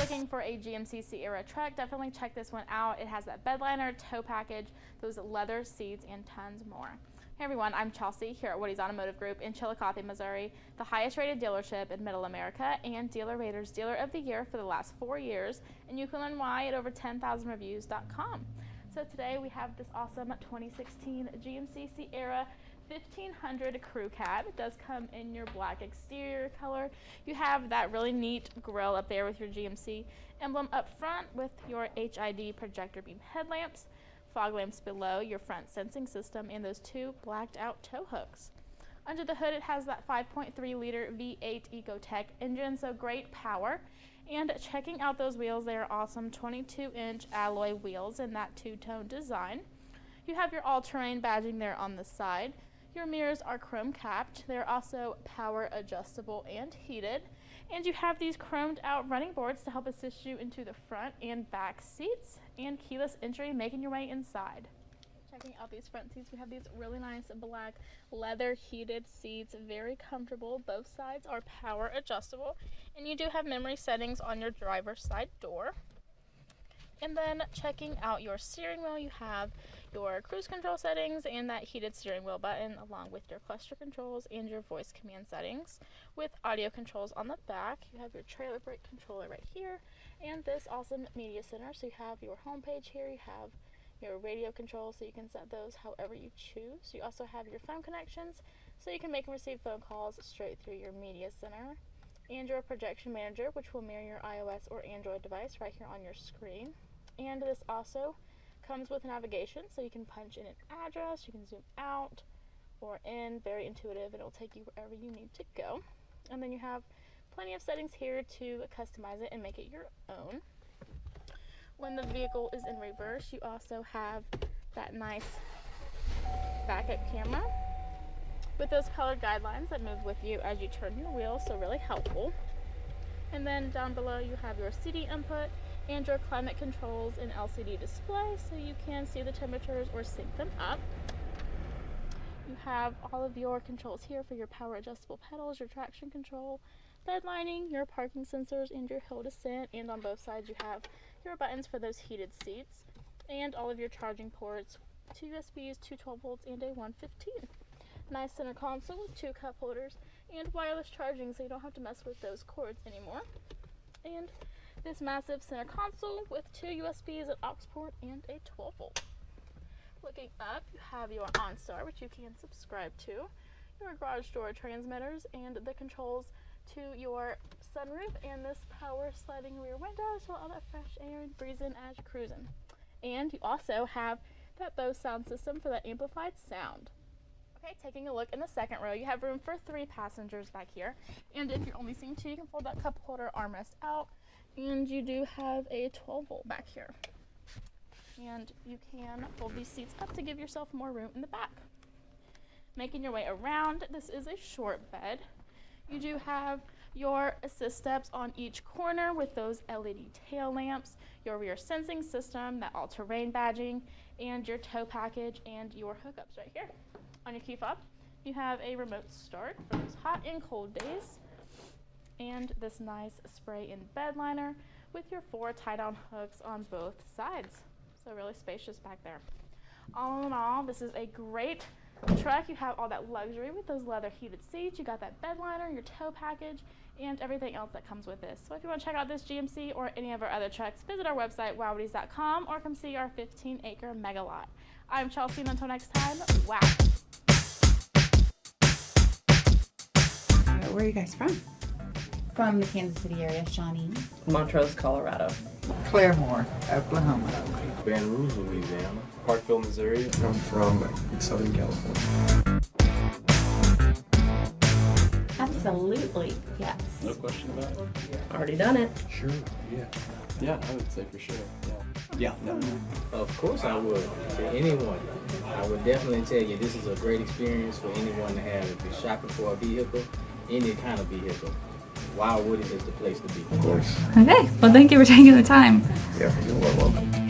looking for a GMC Sierra truck, definitely check this one out. It has that bed liner, tow package, those leather seats, and tons more. Hey everyone, I'm Chelsea here at WowWoodys Automotive Group in Chillicothe, Missouri, the highest rated dealership in Middle America and Dealer Rater's Dealer of the Year for the last 4 years, and you can learn why at over 10,000reviews.com. So today we have this awesome 2016 GMC Sierra 1500 crew cab. It does come in your black exterior color. You have that really neat grille up there with your GMC emblem up front with your HID projector beam headlamps, fog lamps below, your front sensing system, and those 2 blacked out tow hooks. Under the hood it has that 5.3 liter V8 Ecotec engine, so great power. And checking out those wheels, they are awesome 22-inch alloy wheels in that two-tone design. You have your all-terrain badging there on the side. Your mirrors are chrome capped. They're also power adjustable and heated. And you have these chromed out running boards to help assist you into the front and back seats, and keyless entry making your way inside. Checking out these front seats, we have these really nice black leather heated seats, very comfortable. Both sides are power adjustable, and you do have memory settings on your driver's side door. And then checking out your steering wheel, you have your cruise control settings and that heated steering wheel button, along with your cluster controls and your voice command settings with audio controls on the back. You have your trailer brake controller right here and this awesome media center. So you have your home page here, you have your radio controls, so you can set those however you choose. You also have your phone connections, so you can make and receive phone calls straight through your media center, and your projection manager, which will mirror your iOS or Android device right here on your screen. And this also comes with navigation, so you can punch in an address, you can zoom out or in, very intuitive, and it'll take you wherever you need to go. And then you have plenty of settings here to customize it and make it your own. When the vehicle is in reverse, you also have that nice backup camera with those colored guidelines that move with you as you turn your wheel, so really helpful. And then down below you have your CD input and your climate controls and LCD display, so you can see the temperatures or sync them up. You have all of your controls here for your power adjustable pedals, your traction control, bed lining, your parking sensors, and your hill descent. And on both sides you have your buttons for those heated seats and all of your charging ports, 2 USBs, 2 12 volts, and a 115. Nice center console with 2 cup holders and wireless charging, so you don't have to mess with those cords anymore. And this massive center console with 2 USBs, an aux port, and a 12 volt. Looking up, you have your OnStar, which you can subscribe to, your garage door transmitters, and the controls to your sunroof and this power sliding rear window, so all that fresh air and breeze in as you're cruising. And you also have that Bose sound system for that amplified sound. Okay, taking a look in the second row, you have room for 3 passengers back here, and if you're only seeing 2, you can fold that cup holder armrest out, and you do have a 12 volt back here, and you can fold these seats up to give yourself more room in the back. Making your way around, this is a short bed. You do have your assist steps on each corner with those LED tail lamps, your rear sensing system, that all-terrain badging, and your tow package and your hookups right here. On your key fob, you have a remote start for those hot and cold days, and this nice spray in bed liner with your 4 tie-down hooks on both sides. So really spacious back there. All in all, this is a great truck. You have all that luxury with those leather heated seats. You got that bed liner, your tow package, and everything else that comes with this. So if you want to check out this GMC or any of our other trucks, visit our website, WowWoodys.com, or come see our 15-acre mega lot. I'm Chelsea, and until next time, wow. Where are you guys from? From the Kansas City area, Shawnee. Montrose, Colorado. Claremore, Oklahoma. Baton Rouge, Louisiana. Parkville, Missouri. I'm from Southern California. Absolutely, yes. No question about it? Already done it. Sure, yeah. Yeah, I would say for sure, yeah. Yeah. Of course I would. For anyone, I would definitely tell you this is a great experience for anyone to have. If you're shopping for a vehicle, any kind of vehicle, WowWoodys is the place to be. Of course. Okay, well thank you for taking the time. Yeah, you're well welcome.